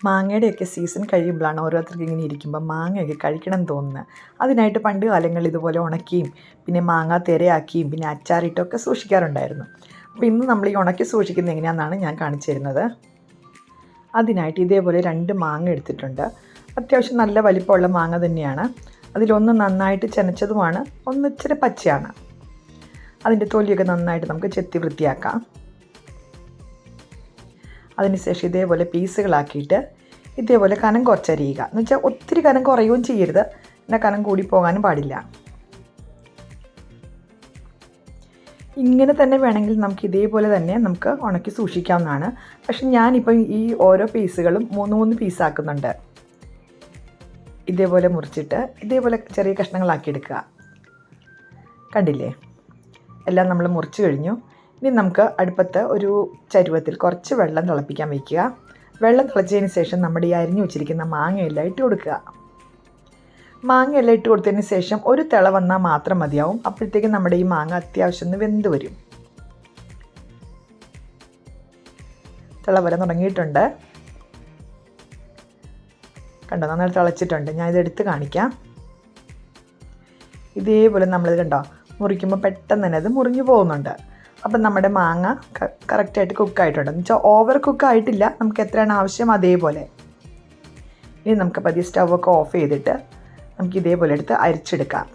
മാങ്ങയുടെയൊക്കെ season കഴിയുമ്പോഴാണ് ഓരോരുത്തർക്ക് ഇങ്ങനെ ഇരിക്കുമ്പോൾ മാങ്ങയൊക്കെ കഴിക്കണം എന്ന് തോന്നുന്നത്. അതിനായിട്ട് പണ്ട് കാലങ്ങളിൽ ഇതുപോലെ ഉണക്കിയും പിന്നെ മാങ്ങ തിരയാക്കിയും പിന്നെ അച്ചാറിട്ടൊക്കെ സൂക്ഷിക്കാറുണ്ടായിരുന്നു. അപ്പോൾ ഇന്ന് നമ്മൾ ഈ ഉണക്കി സൂക്ഷിക്കുന്നത് എങ്ങനെയാണെന്നാണ് ഞാൻ കാണിച്ചു തരുന്നത്. അതിനായിട്ട് ഇതേപോലെ 2 മാങ്ങ എടുത്തിട്ടുണ്ട്. അത്യാവശ്യം നല്ല വലിപ്പമുള്ള മാങ്ങ തന്നെയാണ്. അതിലൊന്ന് നന്നായിട്ട് ചെനച്ചതുമാണ്, ഒന്ന് ഇച്ചിരി പച്ചയാണ്. അതിൻ്റെ തൊലിയൊക്കെ നന്നായിട്ട് നമുക്ക് ചെത്തി വൃത്തിയാക്കാം. അതിനുശേഷം ഇതേപോലെ പീസുകളാക്കിയിട്ട് ഇതേപോലെ കനം കുറച്ചരിയുക. എന്ന് വെച്ചാൽ ഒത്തിരി കനം കുറയുകയും ചെയ്യരുത്, പിന്നെ കനം കൂടി പോകാനും പാടില്ല. ഇങ്ങനെ തന്നെ വേണമെങ്കിൽ നമുക്ക് ഇതേപോലെ തന്നെ നമുക്ക് ഉണക്കി സൂക്ഷിക്കാവുന്നതാണ്. പക്ഷെ ഞാനിപ്പം ഈ ഓരോ പീസുകളും 3 പീസാക്കുന്നുണ്ട്. ഇതേപോലെ മുറിച്ചിട്ട് ഇതേപോലെ ചെറിയ കഷ്ണങ്ങളാക്കി എടുക്കുക. കണ്ടില്ലേ, എല്ലാം നമ്മൾ മുറിച്ച് കഴിഞ്ഞു. ഇനി നമുക്ക് അടുപ്പത്ത് ഒരു ചരുവത്തിൽ കുറച്ച് വെള്ളം തിളപ്പിക്കാൻ വയ്ക്കുക. വെള്ളം തിളച്ചതിന് ശേഷം നമ്മുടെ ഈ അരിഞ്ഞു വെച്ചിരിക്കുന്ന മാങ്ങയെല്ലാം ഇട്ട് കൊടുക്കുക. മാങ്ങയെല്ലാം ഇട്ട് കൊടുത്തതിന് ശേഷം ഒരു തിള വന്നാൽ മാത്രം മതിയാവും. അപ്പോഴത്തേക്കും നമ്മുടെ ഈ മാങ്ങ അത്യാവശ്യം ഒന്ന് വെന്ത് വരും. തിള വരാൻ തുടങ്ങിയിട്ടുണ്ട്. കണ്ടോ, നന്നായി തിളച്ചിട്ടുണ്ട്. ഞാൻ ഇതെടുത്ത് കാണിക്കാം. ഇതേപോലെ നമ്മളിത് കണ്ടോ, മുറിക്കുമ്പോൾ പെട്ടെന്ന് തന്നെ അത് മുറിഞ്ഞു പോകുന്നുണ്ട്. അപ്പം നമ്മുടെ മാങ്ങ കറക്റ്റായിട്ട് കുക്കായിട്ടുണ്ട്. എന്ന് വെച്ചാൽ ഓവർ കുക്കായിട്ടില്ല, നമുക്ക് എത്രയാണ് ആവശ്യം അതേപോലെ. ഇനി നമുക്ക് പതിയെ സ്റ്റൗവൊക്കെ ഓഫ് ചെയ്തിട്ട് നമുക്ക് ഇതേപോലെ എടുത്ത് അരിച്ചെടുക്കാം.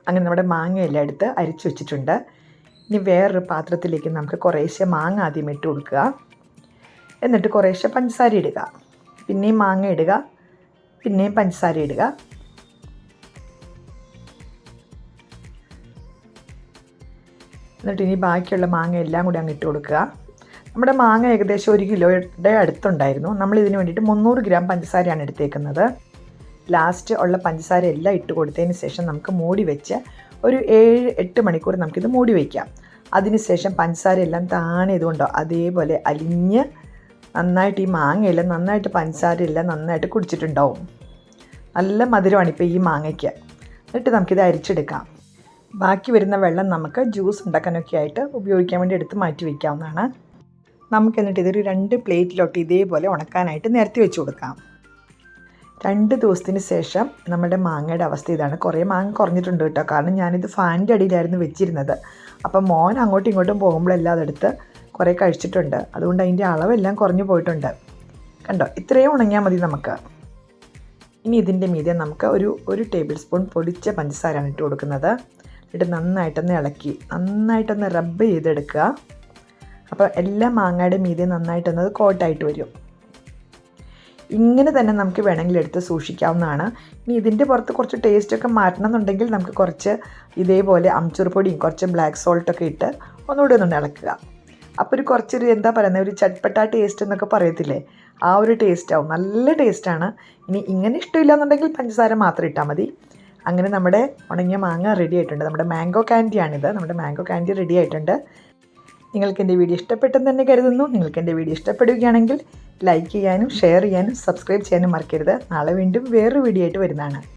അങ്ങനെ നമ്മുടെ മാങ്ങയെല്ലാം എടുത്ത് അരിച്ചു വെച്ചിട്ടുണ്ട്. ഇനി വേറൊരു പാത്രത്തിലേക്ക് നമുക്ക് കുറേശ്ശെ മാങ്ങ ആദ്യം ഇട്ട് കൊടുക്കുക. എന്നിട്ട് കുറേശ്ശെ പഞ്ചസാര ഇടുക. പിന്നെയും മാങ്ങ ഇടുക, പിന്നെയും പഞ്ചസാര ഇടുക. എന്നിട്ട് ഇനി ബാക്കിയുള്ള മാങ്ങ എല്ലാം കൂടി അങ്ങ് ഇട്ട് കൊടുക്കുക. നമ്മുടെ മാങ്ങ ഏകദേശം 1 കിലോയുടെ അടുത്തുണ്ടായിരുന്നു. നമ്മൾ ഇതിന് വേണ്ടിയിട്ട് 300 ഗ്രാം പഞ്ചസാരയാണ് എടുത്തേക്കുന്നത്. ലാസ്റ്റ് ഉള്ള പഞ്ചസാര എല്ലാം ഇട്ട് കൊടുത്തതിന് ശേഷം നമുക്ക് മൂടി വെച്ച് ഒരു 7-8 മണിക്കൂർ നമുക്കിത് മൂടി വയ്ക്കാം. അതിനുശേഷം പഞ്ചസാര എല്ലാം താണെ ഇതുകൊണ്ടോ അതേപോലെ അലിഞ്ഞ് നന്നായിട്ട് ഈ മാങ്ങയെല്ലാം നന്നായിട്ട് പഞ്ചസാരയെല്ലാം നന്നായിട്ട് കുടിച്ചിട്ടുണ്ടാവും. നല്ല മധുരമാണ് ഇപ്പോൾ ഈ മാങ്ങയ്ക്ക്. എന്നിട്ട് നമുക്കിത് അരിച്ചെടുക്കാം. ബാക്കി വരുന്ന വെള്ളം നമുക്ക് ജ്യൂസ് ഉണ്ടാക്കാനൊക്കെ ആയിട്ട് ഉപയോഗിക്കാൻ വേണ്ടി എടുത്ത് മാറ്റി വയ്ക്കാവുന്നതാണ്. നമുക്കെന്നിട്ട് ഇതൊരു 2 പ്ലേറ്റിലോട്ട് ഇതേപോലെ ഉണക്കാനായിട്ട് നിരത്തി വെച്ച് കൊടുക്കാം. 2 ദിവസത്തിന് ശേഷം നമ്മുടെ മാങ്ങയുടെ അവസ്ഥ ഇതാണ്. കുറേ മാങ്ങ കുറഞ്ഞിട്ടുണ്ട് കേട്ടോ. കാരണം ഞാനിത് ഫാനിൻ്റെ അടിയിലായിരുന്നു വെച്ചിരുന്നത്. അപ്പം മോൻ അങ്ങോട്ടും ഇങ്ങോട്ടും പോകുമ്പോഴെല്ലാം അതെടുത്ത് കുറേ കഴിച്ചിട്ടുണ്ട്. അതുകൊണ്ട് അതിൻ്റെ അളവെല്ലാം കുറഞ്ഞു പോയിട്ടുണ്ട്. കണ്ടോ, ഇത്രയും ഉണങ്ങിയാൽ മതി നമുക്ക്. ഇനി ഇതിൻ്റെ മീതെ നമുക്ക് ഒരു ടേബിൾ സ്പൂൺ പൊടിച്ച പഞ്ചസാരയാണ് ഇട്ട് കൊടുക്കുന്നത്. എന്നിട്ട് നന്നായിട്ടൊന്ന് ഇളക്കി നന്നായിട്ടൊന്ന് റബ്ബ് ചെയ്തെടുക്കുക. അപ്പോൾ എല്ലാ മാങ്ങയുടെ മീതെ നന്നായിട്ടൊന്നത് കോട്ടായിട്ട് വരും. ഇങ്ങനെ തന്നെ നമുക്ക് വേണമെങ്കിൽ എടുത്ത് സൂക്ഷിക്കാവുന്നതാണ്. ഇനി ഇതിൻ്റെ പുറത്ത് കുറച്ച് ടേസ്റ്റൊക്കെ മാറ്റണം എന്നുണ്ടെങ്കിൽ നമുക്ക് കുറച്ച് ഇതേപോലെ അംചൂർ പൊടിയും കുറച്ച് ബ്ലാക്ക് സോൾട്ടൊക്കെ ഇട്ട് ഒന്നുകൂടി ഒന്ന് ഇളക്കുക. അപ്പോൾ ഒരു കുറച്ചൊരു എന്താ പറയുന്നത്, ഒരു ചട്പട്ട ടേസ്റ്റ് എന്നൊക്കെ പറയത്തില്ലേ, ആ ഒരു ടേസ്റ്റാവും. നല്ല ടേസ്റ്റാണ്. ഇനി ഇങ്ങനെ ഇഷ്ടമില്ല എന്നുണ്ടെങ്കിൽ പഞ്ചസാര മാത്രം ഇട്ടാൽ മതി. അങ്ങനെ നമ്മുടെ ഉണങ്ങിയ മാങ്ങ റെഡി ആയിട്ടുണ്ട്. നമ്മുടെ മാംഗോ ക്യാൻഡിയാണിത്. നമ്മുടെ മാംഗോ ക്യാൻഡി റെഡി ആയിട്ടുണ്ട്. നിങ്ങൾക്ക് എൻ്റെ വീഡിയോ ഇഷ്ടപ്പെട്ടെന്ന് തന്നെ കരുതുന്നു. നിങ്ങൾക്ക് എൻ്റെ വീഡിയോ ഇഷ്ടപ്പെടുകയാണെങ്കിൽ ലൈക്ക് ചെയ്യാനും ഷെയർ ചെയ്യാനും സബ്സ്ക്രൈബ് ചെയ്യാനും മറക്കരുത്. നാളെ വീണ്ടും വേറൊരു വീഡിയോ ആയിട്ട് വരുന്നതാണ്.